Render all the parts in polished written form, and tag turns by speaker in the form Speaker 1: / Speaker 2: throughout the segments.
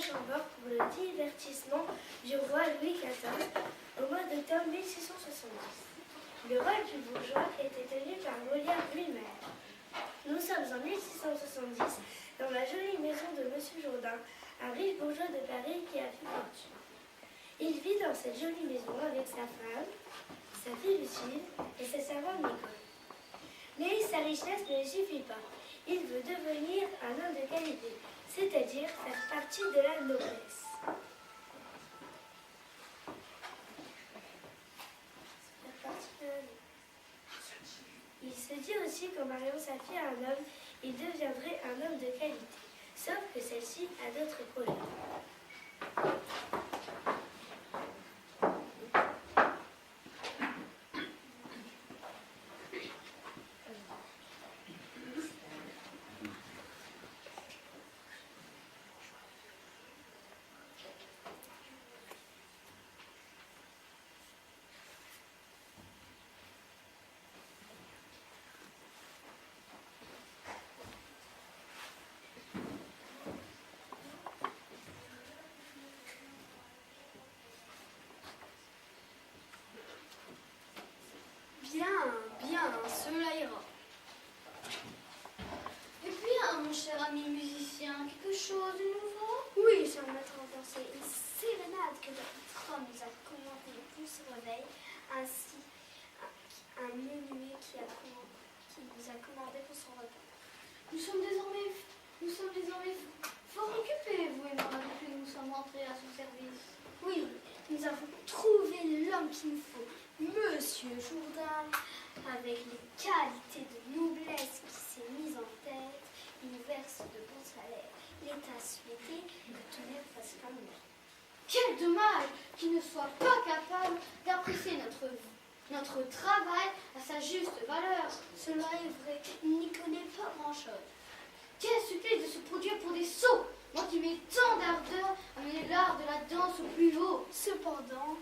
Speaker 1: Chambord pour le divertissement du roi Louis XIV au mois d'octobre 1670. Le rôle du bourgeois était tenu par Molière lui-même. Nous sommes en 1670 dans la jolie maison de M. Jourdain, un riche bourgeois de Paris qui a fait fortune. Il vit dans cette jolie maison avec sa femme, sa fille Lucille et sa servante Nicole. Mais sa richesse ne lui suffit pas. Il veut devenir un homme de qualité, c'est-à-dire faire partie de la noblesse. Il se dit aussi qu'en mariant sa fille à un homme, il deviendrait un homme de qualité. Sauf que celle-ci a d'autres projets.
Speaker 2: Bien, cela ira. Et bien, mon cher ami musicien, quelque chose de nouveau?
Speaker 1: Oui, je vais mettre en danser une sérénade que notre homme nous a commandée pour ce réveil, ainsi un menuet qui nous a commandé pour son repas.
Speaker 2: Nous sommes désormais fort occupés, vous et moi, depuis que nous sommes entrés à son service.
Speaker 1: Oui, nous avons trouvé l'homme qu'il nous faut, Monsieur Jourdain, avec les qualités de noblesse qui s'est mise en tête. Il nous verse de bons salaires. Il est à souhaiter que tout le monde fasse comme lui.
Speaker 2: Quel dommage qu'il ne soit pas capable d'apprécier notre travail à sa juste valeur.
Speaker 1: Cela est vrai, il n'y connaît pas grand-chose.
Speaker 2: Quel supplice de se produire pour des sots, moi qui mets tant d'ardeur à mener l'art de la danse au plus haut.
Speaker 1: Cependant,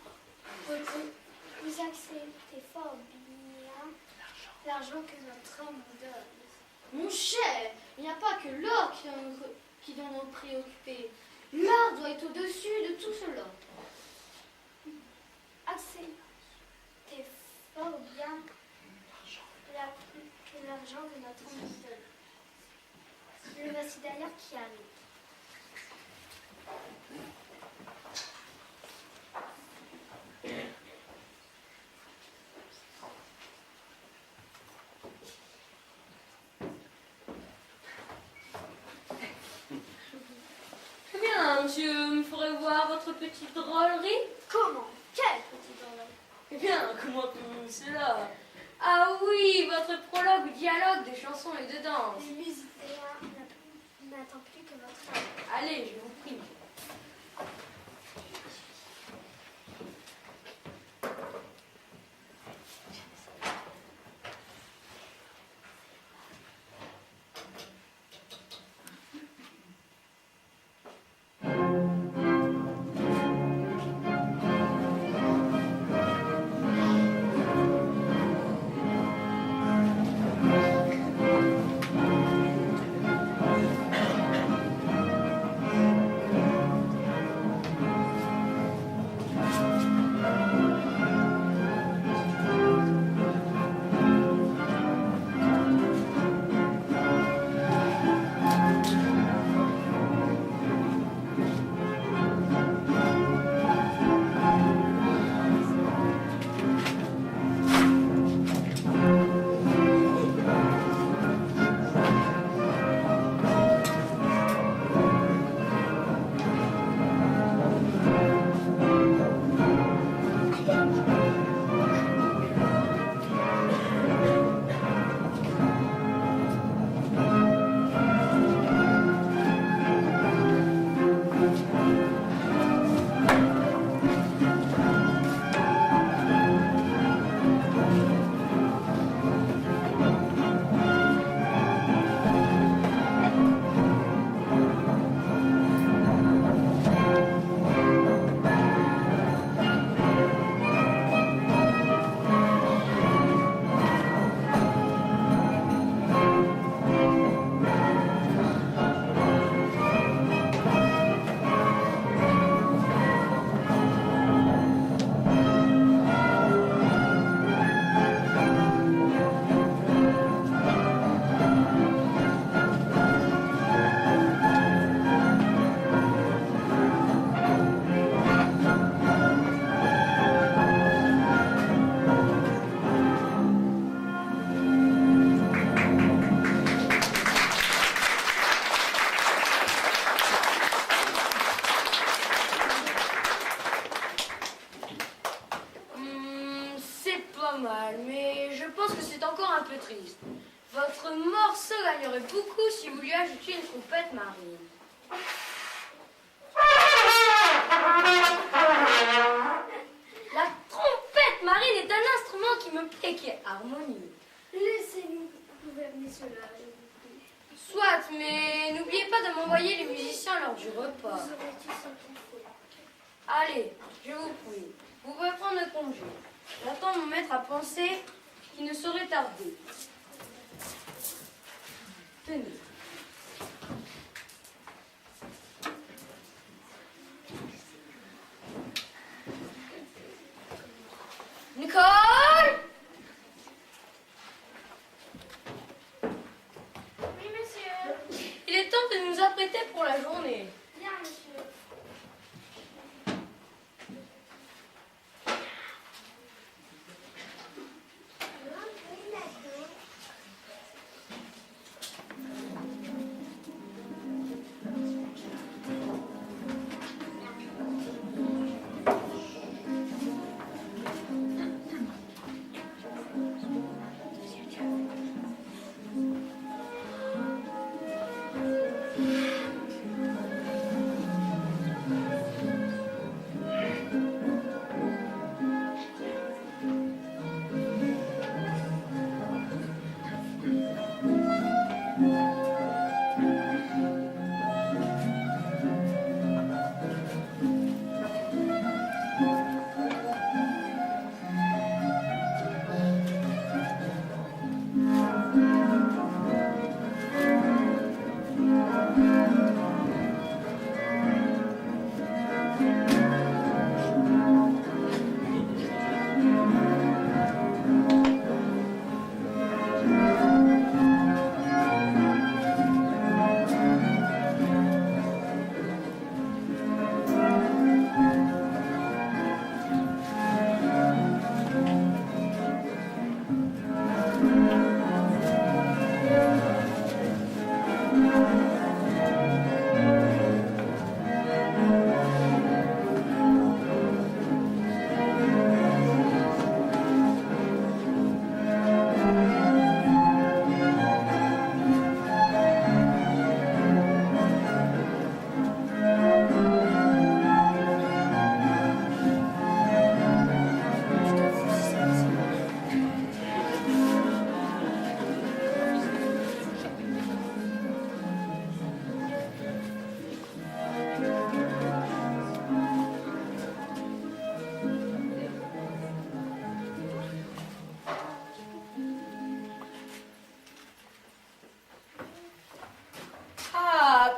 Speaker 1: vous acceptez fort bien l'argent que notre homme vous donne.
Speaker 2: Mon cher, il n'y a pas que l'or qui doit nous préoccuper. L'art doit être au-dessus de tout cela.
Speaker 1: Acceptez fort bien que l'argent que notre homme vous donne. Le voici d'ailleurs qui arrive.
Speaker 3: Eh bien, monsieur, me ferez voir votre petite drôlerie?
Speaker 1: Comment? Quelle petite drôlerie?
Speaker 3: Eh bien, comment tout cela? Ah oui, votre prologue ou dialogue de chansons et de danse.
Speaker 1: Le musicien n'attend plus que votre âme.
Speaker 3: Allez, je vous prie. peu triste. Votre morceau gagnerait beaucoup si vous lui ajoutiez une trompette marine. La trompette marine est un instrument qui me plaît, qui est harmonieux.
Speaker 1: Laissez-nous gouverner cela.
Speaker 3: Soit, mais n'oubliez pas de m'envoyer les musiciens lors du repas.
Speaker 1: Vous aurez tout ce qu'il faut.
Speaker 3: Allez, je vous prie, vous pouvez prendre congé. J'attends mon maître à penser qu'il ne saurait tarder. Tenez. Nicole!
Speaker 1: Oui, monsieur.
Speaker 3: Il est temps de nous apprêter pour la journée.
Speaker 1: Bien, monsieur.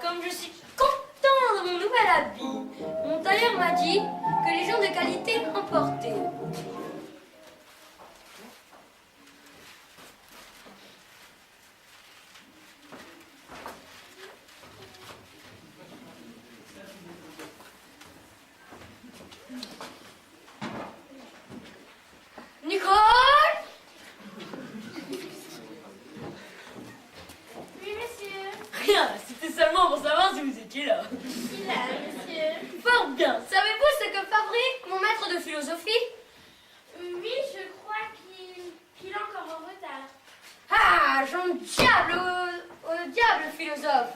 Speaker 3: Comme je suis content de mon nouvel habit. Mon tailleur m'a dit que les gens de qualité en portaient. Nicole!
Speaker 1: Oui, monsieur.
Speaker 3: Rien, c'était seulement pour savoir si vous étiez là.
Speaker 1: Il a, monsieur.
Speaker 3: Fort bien. Savez-vous ce que fabrique mon maître de philosophie?
Speaker 1: Oui, je crois qu'il est encore en retard.
Speaker 3: Ah, j'en diable au diable philosophe.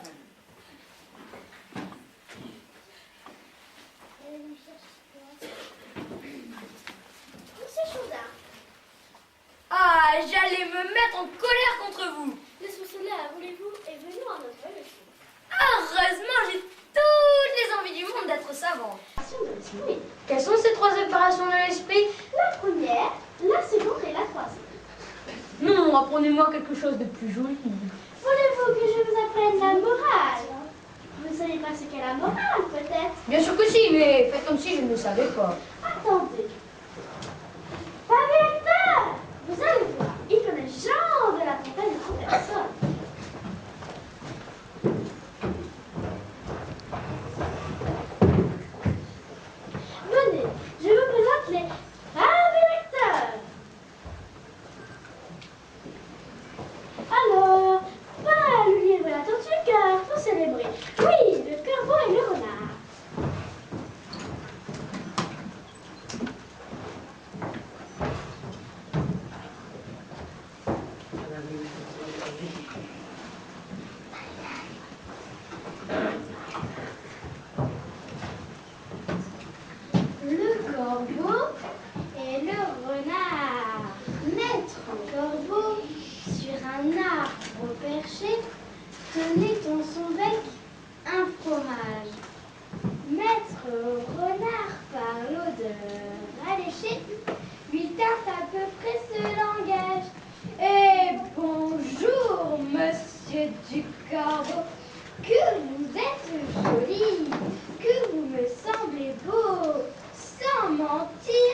Speaker 1: Monsieur Chaudard,
Speaker 3: Ah, j'allais me mettre en colère contre vous.
Speaker 1: laissons cela, voulez-vous, et venons à notre leçon.
Speaker 3: Heureusement, j'ai toutes les envies du monde d'être savant. Quelles sont ces trois opérations de l'esprit?
Speaker 1: La première, la seconde et la troisième.
Speaker 3: Non, apprenez-moi quelque chose de plus joli.
Speaker 1: Voulez-vous que je vous apprenne la morale? Vous ne savez pas ce qu'est la morale, peut-être?
Speaker 3: Bien sûr que si, mais faites comme si je ne le savais pas.
Speaker 1: Attendez. Pas vecteur! Vous allez voir, il connaît Jean de La Fontaine en personne. Venez, je vous présente les ravis lecteurs. Alors, pas le lièvre et la tortue, car faut célébrer. Oui, le corbeau et le renard.
Speaker 2: chez lui tint à peu près ce langage. Et bonjour, monsieur du Corbeau, que vous êtes joli, que vous me semblez beau. Sans mentir,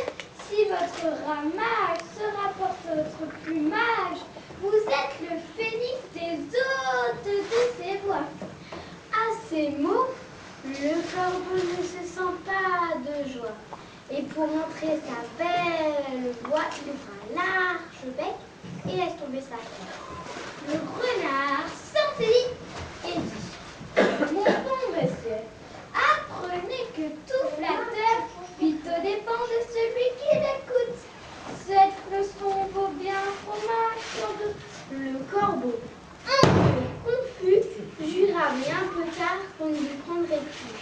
Speaker 2: si votre ramage se rapporte à votre plumage, vous êtes le phénix des hôtes de ces bois. À ces mots, le corbeau ne se sent pas de joie. Et pour montrer sa belle voix, il ouvre un large bec et laisse tomber sa tête. Le renard s'enfuit et dit: mon bon monsieur, apprenez que tout flatteur vit aux dépens de celui qui l'écoute. Cette leçon vaut bien un fromage sans doute. Le corbeau, un peu confus, jura bien peu tard qu'on ne lui prendrait plus.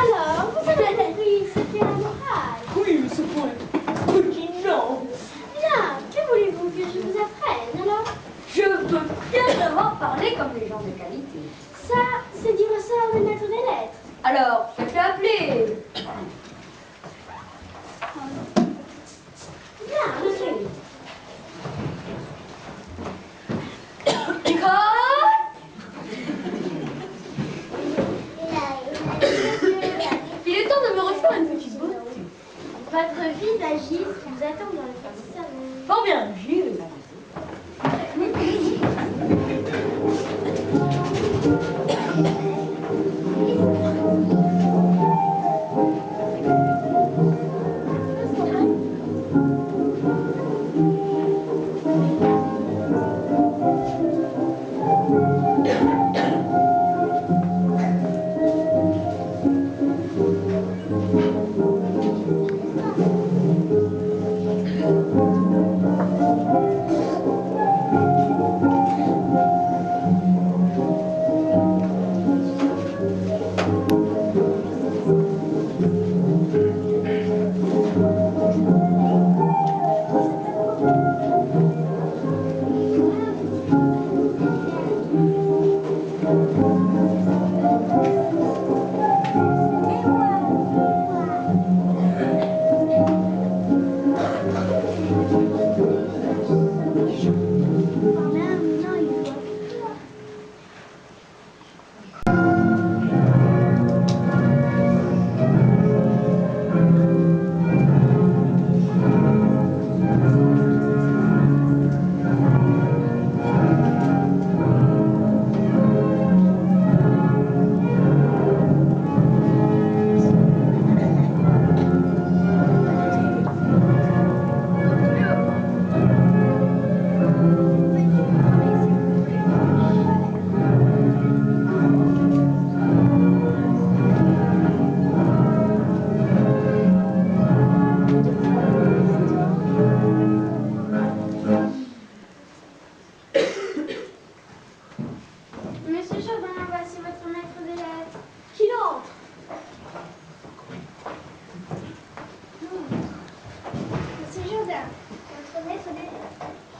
Speaker 2: Alors, vous avez compris ce qu'est la morale?
Speaker 4: Oui, mais ce point non.
Speaker 2: Bien, que voulez-vous que je vous apprenne alors?
Speaker 3: Je veux bien savoir parler comme les gens de qualité.
Speaker 2: Ça, c'est du ressort du maître des lettres.
Speaker 3: Alors, faites-le appeler.
Speaker 2: Bien, monsieur.
Speaker 3: Il est temps de me refaire une petite beauté.
Speaker 2: Votre visagiste vous attend dans le petit salon.
Speaker 3: Fort bien, j'y vais.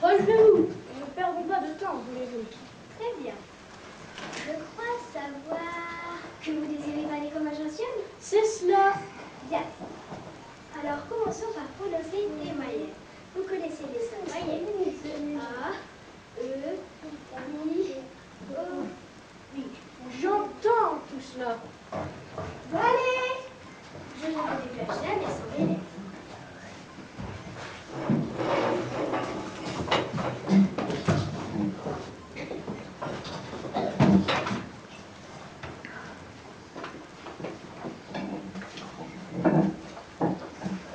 Speaker 1: Relevez-vous, ne perdons pas de temps, voulez-vous.
Speaker 2: Très bien. Je crois savoir que vous désirez parler comme agentienne.
Speaker 1: C'est cela.
Speaker 2: Bien. Alors commençons par prononcer les moyennes. Vous connaissez les 5 moyennes. A, E, I, O, I.
Speaker 1: J'entends tout cela.
Speaker 2: Allez! Je ne vous déplace jamais sans délai.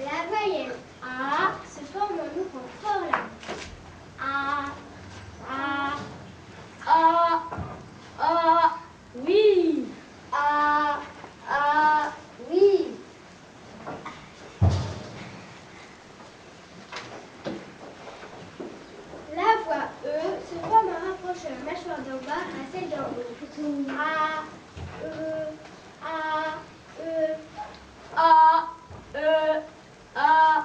Speaker 2: La moyenne A se forme en ouvrant fort la bouche. A, A, A,
Speaker 1: Oui.
Speaker 2: A, oui. La voix E se forme en rapprochant la mâchoire d'en bas à celle d'en haut. A, E, A, E.
Speaker 1: A, E, A,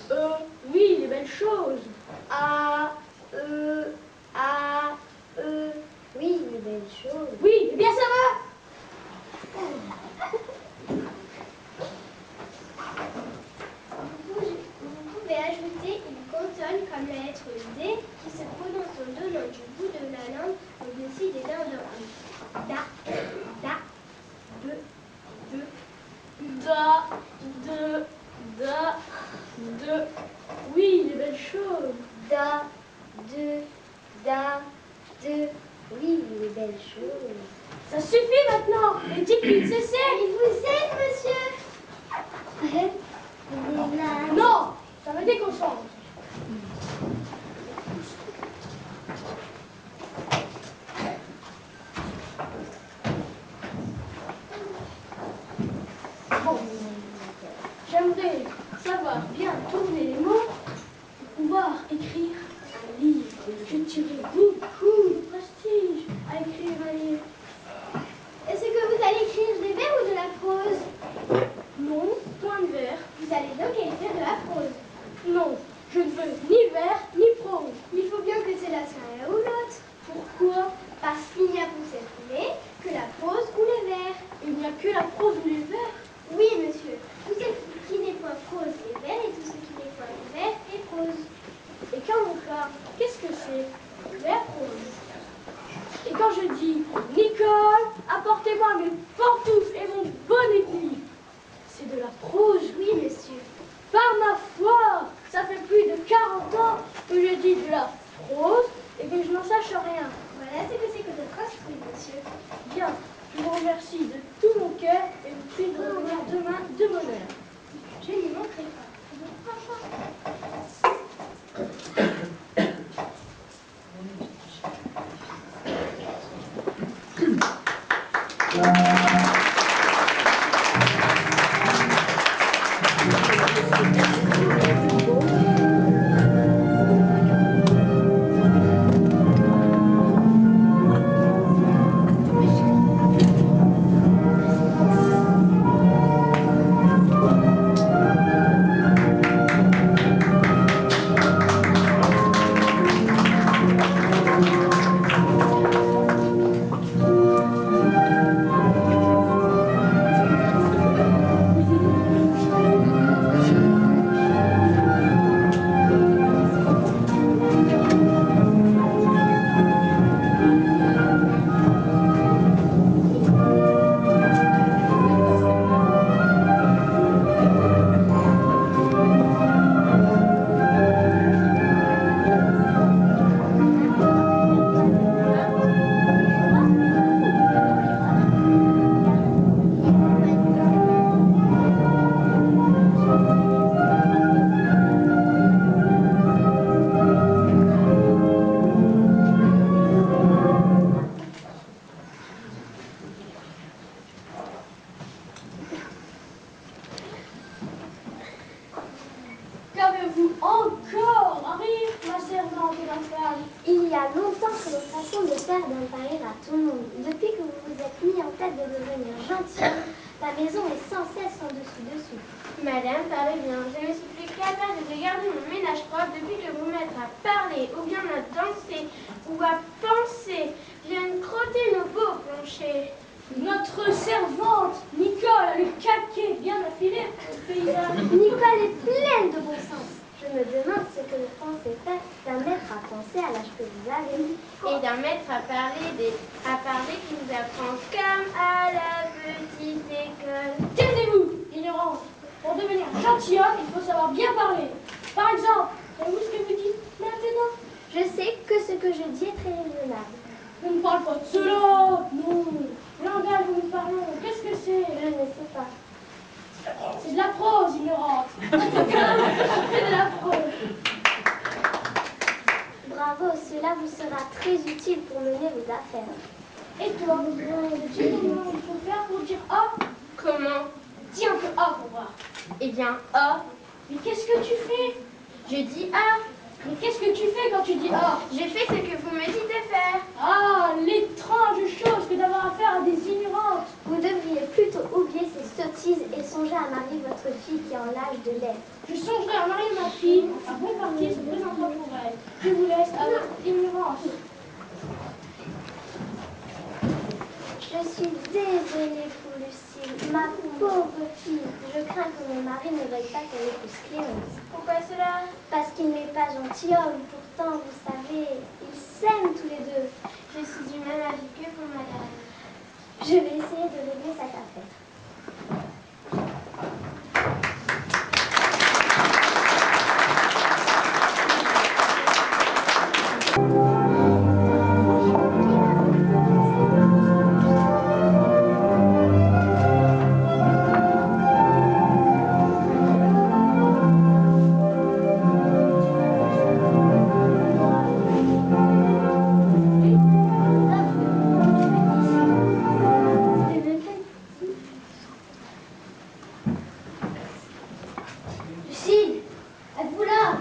Speaker 1: E. Oui, les belles choses.
Speaker 2: A, E, A, E.
Speaker 1: chose.
Speaker 2: Oui, eh bien ça va.
Speaker 1: Vous pouvez ajouter une consonne comme la lettre D qui se prononce en donnant du bout de la langue au-dessus des dents d'oreille. Da, da, de,
Speaker 2: Da, de. Oui, les belles choses.
Speaker 1: da, de, da, de. Oui, les belles choses.
Speaker 2: Ça suffit maintenant. Les dites cessez.
Speaker 1: Il vous aide, monsieur. Il est là.
Speaker 2: Non, ça me déconcentre. Bon, j'aimerais savoir bien tourner les mots pour pouvoir écrire un livre. Je tirerai beaucoup de prestige à écrire un livre.
Speaker 1: Est-ce que vous allez écrire des vers ou de la prose?
Speaker 2: Non, point de vers.
Speaker 1: Vous allez donc écrire de la prose.
Speaker 2: Non, je ne veux ni vers ni prose.
Speaker 1: Il faut bien que cela soit l'un ou l'autre.
Speaker 2: Pourquoi?
Speaker 1: Parce qu'il n'y a pour cette année que la prose ou les vers.
Speaker 2: Il n'y a que la prose ou les vers.
Speaker 1: Oui, monsieur. Tout ce qui n'est point prose est vers et tout ce qui n'est point vers est prose.
Speaker 2: Et quand on parle, qu'est-ce que c'est? Vers, prose. Et quand je dis Nicole, apportez-moi mes pantoufles et mon bonnet de nuit, c'est de la prose.
Speaker 1: Oui, monsieur.
Speaker 2: Par ma foi, ça fait plus de 40 ans que je dis de la prose et que je n'en sache rien.
Speaker 1: Voilà ce que c'est que de construire, monsieur.
Speaker 2: Bien, je vous remercie de tout mon cœur et vous prie de revenir demain de bonne heure.
Speaker 1: Je n'y manquerai pas.
Speaker 2: Qu'avez-vous encore à rire, ma servante d'infâme?
Speaker 1: Il y a longtemps que votre façon de faire donne pas rire à tout le monde. Depuis que vous vous êtes mis en tête de devenir gentil, la maison est sans cesse en dessous.
Speaker 5: Madame, parlez bien. Je ne suis plus capable de garder mon ménage propre depuis que vous m'êtes à parler, ou bien à danser, ou à penser. Viennent crotter nos beaux planchers.
Speaker 2: Notre servante, Nicole, a le caquet bien affilé au paysage.
Speaker 1: Nicole est pleine de bon sens. Je me demande ce que le français fait d'un maître à penser à l'âge que vous avez.
Speaker 5: Et d'un maître à parler qui nous apprend comme à la petite école.
Speaker 2: Taisez-vous, ignorante. Pour devenir gentilhomme, il faut savoir bien parler. Par exemple, savez-vous ce que vous dites maintenant?
Speaker 1: Je sais que ce que je dis est très raisonnable.
Speaker 2: Je ne parle pas de cela, non. Le langage où nous parlons, qu'est-ce que c'est?
Speaker 1: Je ne sais pas.
Speaker 2: C'est de la prose, ignorante. C'est de la prose.
Speaker 1: Bravo, cela vous sera très utile pour mener vos affaires.
Speaker 2: Et toi, dis comment il faut faire pour dire A?
Speaker 5: Comment?
Speaker 2: Dis un peu A pour voir.
Speaker 5: Eh bien, A.
Speaker 2: Mais qu'est-ce que tu fais?
Speaker 5: Je dis A.
Speaker 2: Mais qu'est-ce que tu fais quand tu dis A?
Speaker 5: Je fais ce que vous me dites de faire.
Speaker 2: Ah, l'étrange chose que d'avoir affaire à des ignorantes.
Speaker 1: Vous devriez plutôt oublier ces sottises et songer à marier votre fille qui est en l'âge de l'être.
Speaker 2: Je songerai à marier ma fille. Un bon parti se présentera pour elle. Je vous laisse à votre ignorance. suis désolée pour Lucille, ma pauvre fille. Je crains que mon mari ne veuille pas qu'elle épouse Cléonce.
Speaker 5: Pourquoi cela?
Speaker 2: Parce qu'il n'est pas gentilhomme. Pourtant, vous savez, ils s'aiment tous les deux.
Speaker 5: Je suis du même avis que pour madame.
Speaker 2: Je vais essayer de régler cette affaire. Lucille, êtes-vous là?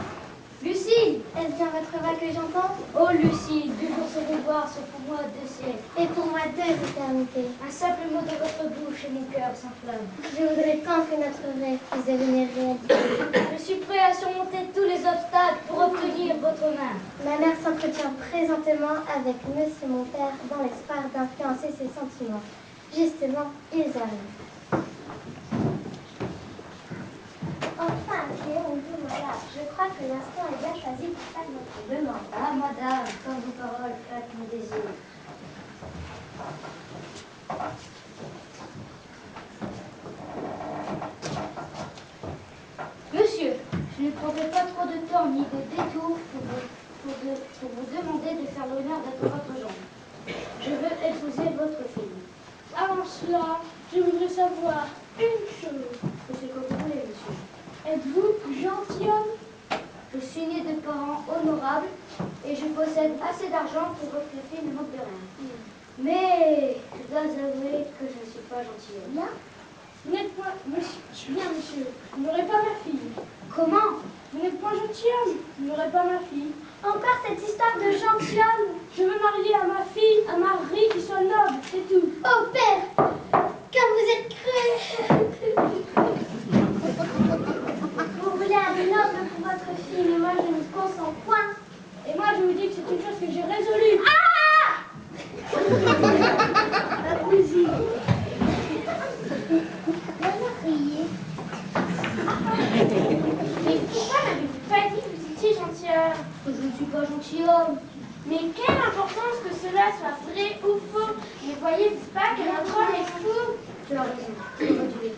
Speaker 2: Lucille, est-ce bien votre voix que j'entends? Oh Lucille, 2 jours sans vous voir, c'est pour moi 2 siècles. Et pour moi 2 éternités. Un simple mot de votre bouche et mon cœur s'enflamme. Je voudrais tant que notre rêve puisse devenir réalité. Je suis prêt à surmonter tous les obstacles pour obtenir votre main. Ma mère s'entretient présentement avec monsieur mon père dans l'espoir d'influencer ses sentiments. Justement, ils arrivent. Enfin, Cléon, voilà. Je crois que l'instant est bien choisi pour faire notre demande. Ah, madame, quand vos paroles flattent mon désir. Monsieur, je ne prendrai pas trop de temps ni de détour pour vous demander de faire l'honneur d'être votre gendre. Je veux épouser votre fille.
Speaker 5: Avant cela, je voudrais savoir une chose.
Speaker 2: C'est comme vous voulez, monsieur.
Speaker 5: Êtes-vous gentilhomme?
Speaker 2: Je suis né de parents honorables et je possède assez d'argent pour que votre fille ne manque de rien. Mais je dois avouer que je ne suis pas gentilhomme.
Speaker 5: Là? Vous n'êtes pas... Monsieur, bien, monsieur. Vous n'aurez pas ma fille.
Speaker 2: Comment?
Speaker 5: Vous n'êtes pas gentilhomme. Vous n'aurez pas ma fille.
Speaker 2: Encore cette histoire de gentilhomme?
Speaker 5: Je veux marier à ma fille un mari qui soit noble, c'est tout.
Speaker 2: Oh père, comme vous êtes cruel. Vous voulez un noble pour votre fille, mais moi je ne consens point.
Speaker 5: Et moi, je vous dis que c'est une chose que j'ai résolue.
Speaker 2: Ah!
Speaker 5: Un plaisir.
Speaker 2: Pourquoi riez?
Speaker 5: Mais pourquoi n'avez-vous pas dit que vous étiez gentilhomme?
Speaker 2: Je ne suis pas gentilhomme.
Speaker 5: Mais quelle importance que cela soit vrai ou faux? Ne voyez-vous pas que notre homme est fou?
Speaker 2: Tu as raison, j'aurais dû les faire.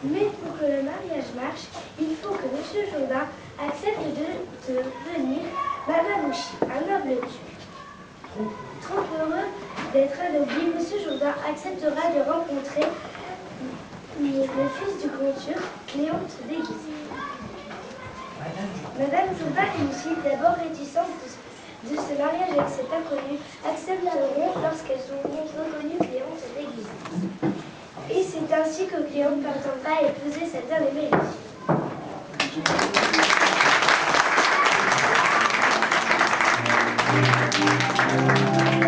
Speaker 1: Mais pour que le mariage marche, il faut que M. Jourdain accepte de devenir Bababouchi, un noble turc. Trop heureux d'être anobli, M. Jourdain acceptera de rencontrer le fils du grand turc, Cléonte déguisé. Madame Jourdain et Lucille, d'abord réticentes de ce mariage avec cet inconnu, accepteront lorsqu'elles auront reconnu Cléonte déguisée. Et c'est ainsi que Cléonte parviendra à épouser sa bien-aimée Lucille.